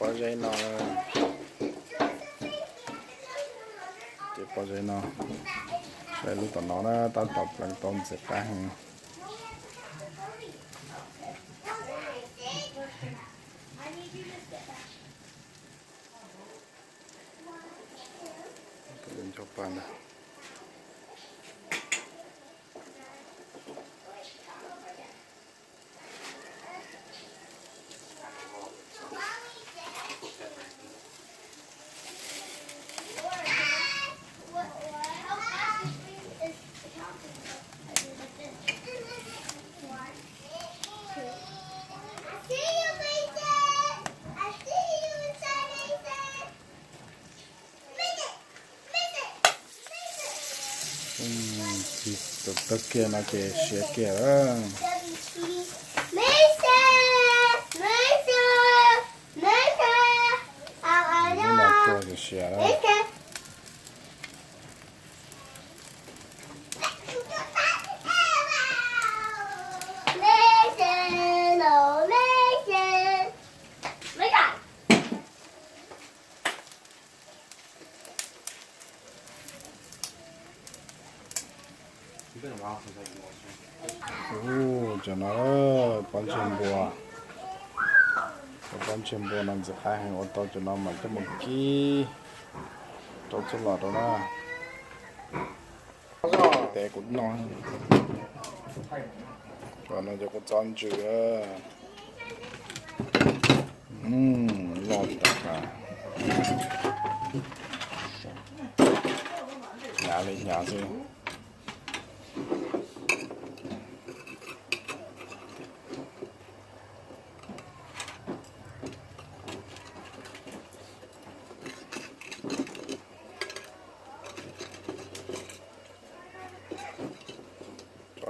bao giấy nó chỉ bao giấy nó đây lúc tao nó tao tập lần tôm sẽ cá hàng lên cho pan đó thì tất kia nó kể sẽ kể đó nó cho cái sẽ đó 오, 저는 번쯤 보는 저 가행 어떤 저 남만 좀 먹기 또 줄라도나 để cũng ngon và nó cho có chọn chữ ngon thật à nhà lên nhà gì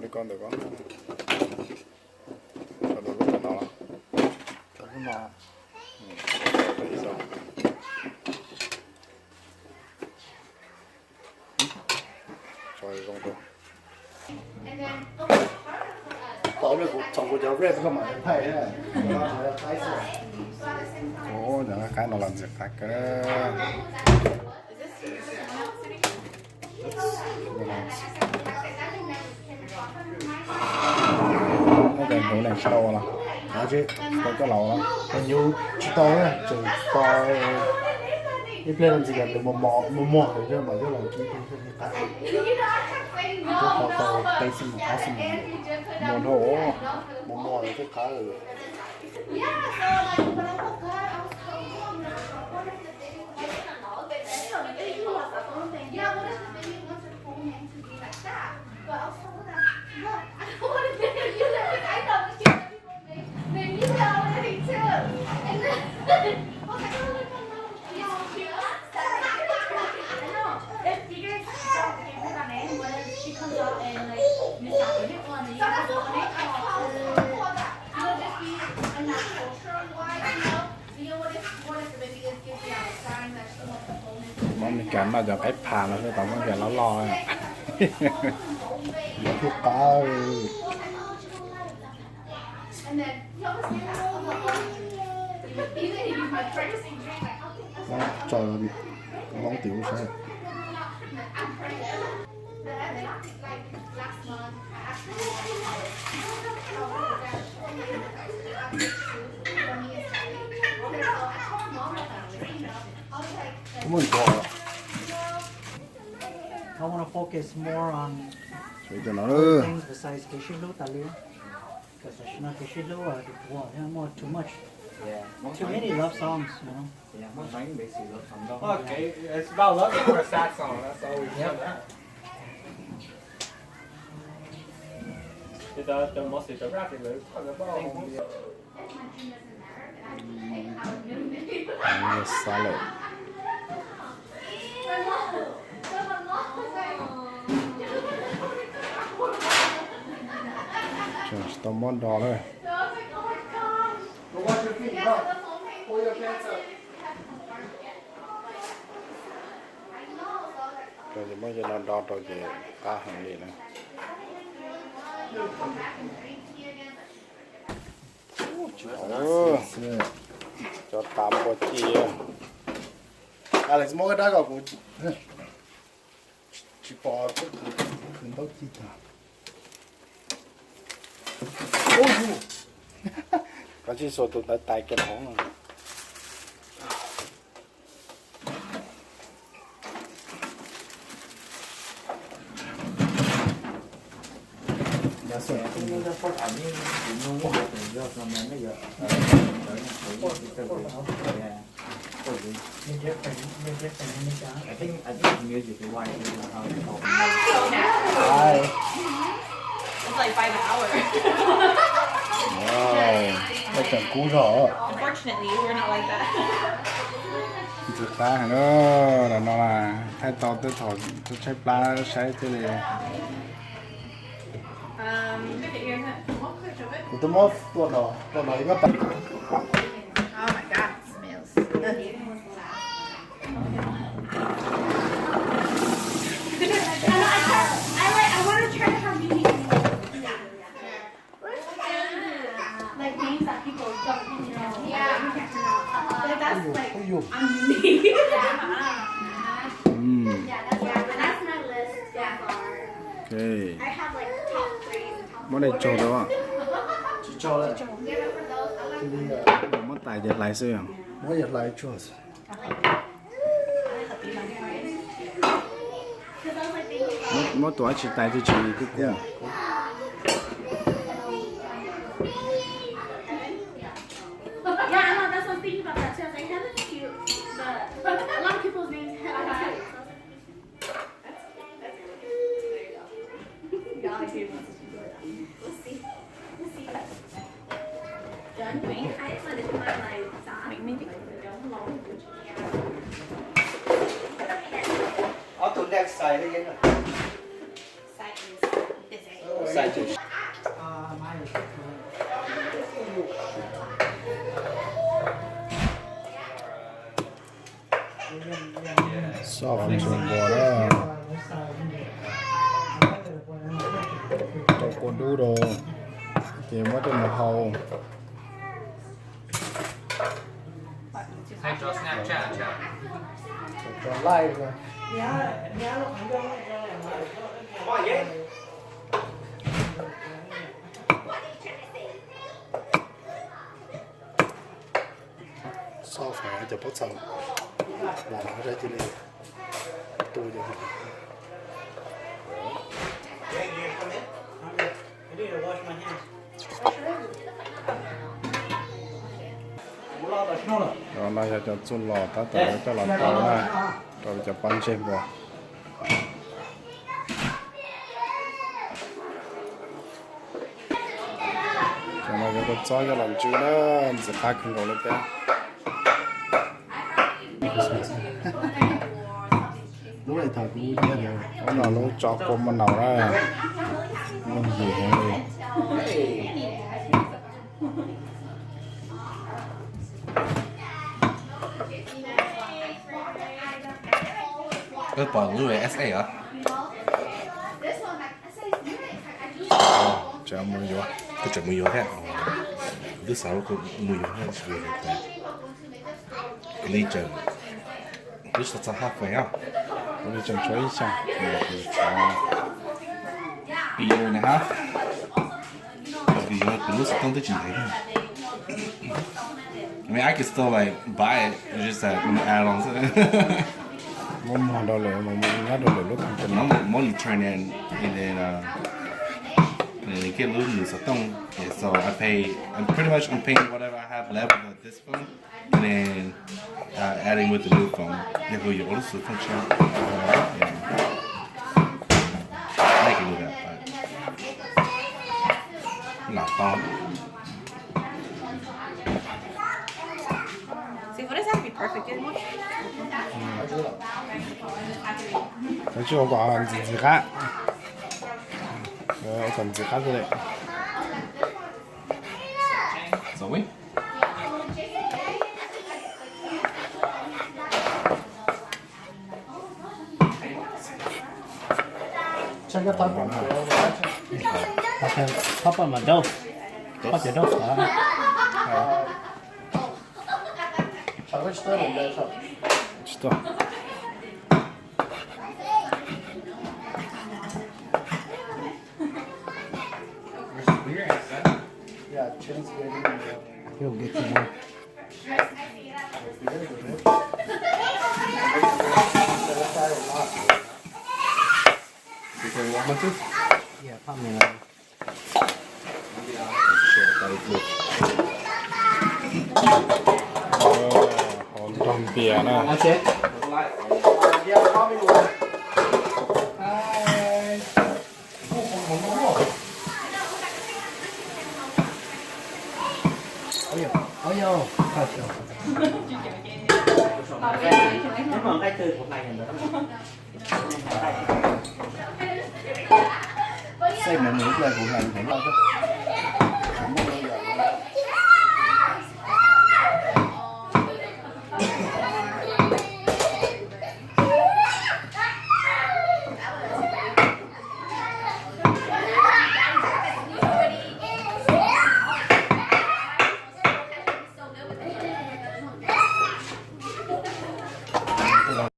đi con được con cho được lúc nào cho cái mò đấy sao rồi con được搞那个找个叫 red 干嘛的派的，ồ giờ cái nó làm gì khác cơ nó đèn hữu này sâu là而且 có cái lầu đó 很有知道呢，就到一边人自己的摸的，就嘛就来今天是你打，到背什么打什么， muốn hổ 摸的就打了。 món mình cắn là cho cái phà nó sẽ tổng cái nó lo thuốc cá cho món tiểu sẽ cũng mình có I want to focus more on cho nó other things besides Kishilo Talia. Because Ashina Kishilo are more too much. Yeah. Too many love songs, you know. Yeah, most Chinese basically love song. Okay, it's about love or a sad song. That's all we know. That. The mostly the rap is talking about. salad just tao món đỏ thôi Watch your feet, bro. Pull your pants up. rồi thì mới cho nó đo rồi thì cá hàng gì nữa 오 cho tạm một chia Alex mua cái đó gọi của chỉ bỏ cái khẩn tóc chi ta ôi có chỉ số tụi ta tay cái món này đã sợ Nó ra phốt ảnh như nó như vậy thì do sao mà nó giờ I think music is why it's how it's called. ai It's like by the hour. wow nó chẳng cú rõ Unfortunately, we're not like that. thực ra nữa là nó là thay to tới thọ tôiใช้ปลาใช้ที่เลย tụi mua tuần đó nó bắt Oh my god, it smells. I want to try to have meaning. Like names that people don't know. Yeah. Like that's like không dùng I'm unique. But that's my list so far. ok I have like top 3 and top 4. món này trâu đó chỉ cho lại Yeah, but for those, I like cái món tài giật lại xưa mỗi giờ lại cho because I was like thinking món tuổi chỉ tài tôi chỉ cái kia yeah, I know, that's what I was thinking about that too. I was like, Heaven's cute, but a lot of people's names have that too. We'll see. We'll see. Done doing height, but it's not like that. Maybe. Ở tụi đang xài cái gì nữa? Xài chữ. so phần trường bò đó tôi còn đu đồ thì mất được một hầu Hay cho Snapchat chứ? còn like rồi so phải cho bớt xong là nó ra trên đây tôi để I need to wash my hands. rồi nó sẽ cho chun lò ta tới cho lò tàu này rồi cho pan trên bò cho nó có cho cho làm chú nó sẽ khác không có được cái lúc này thằng cũng như thế nó là nó cho con mà nào ra nó gì hết đi cái bọn người SA hả? chả mua vô Cái chuyện mùi thế. Thứ sáu có mùi thế là gì vậy? Legion. This is a halfway out. 우리 좀 조이자 그렇죠 A year and a half. Thì nó cứ lúc không tới chuyện đấy. I mean, I could still like buy it. It's just that add-ons. 뭐 뭐하러 뭐 뭐하러 lúc không cần Nó muốn turn in and then get losing so don't. Yeah, so I pay. I'm pretty much paying whatever I have left with this phone, and then adding with the new phone. Yeah, but you also function. Yeah. I can do that, but not fun. See, what does have to be perfect anymore? nói chung có gì khác còn gì khác rồi Zoe? chắc cái tóc Papa mà đâu? Papa đâu phải? 작은 시대는 내서 진짜. 야, 체리스 베리. He'll get you more. Because what much is? Yeah, probably not. hồn bìa nè. That's it. Yeah, probably will. Hi. Ôi dồi, thật rồi. Nếu mà cái từ một này là được. Xây mẹ nữ là của ngành phải lo chứ.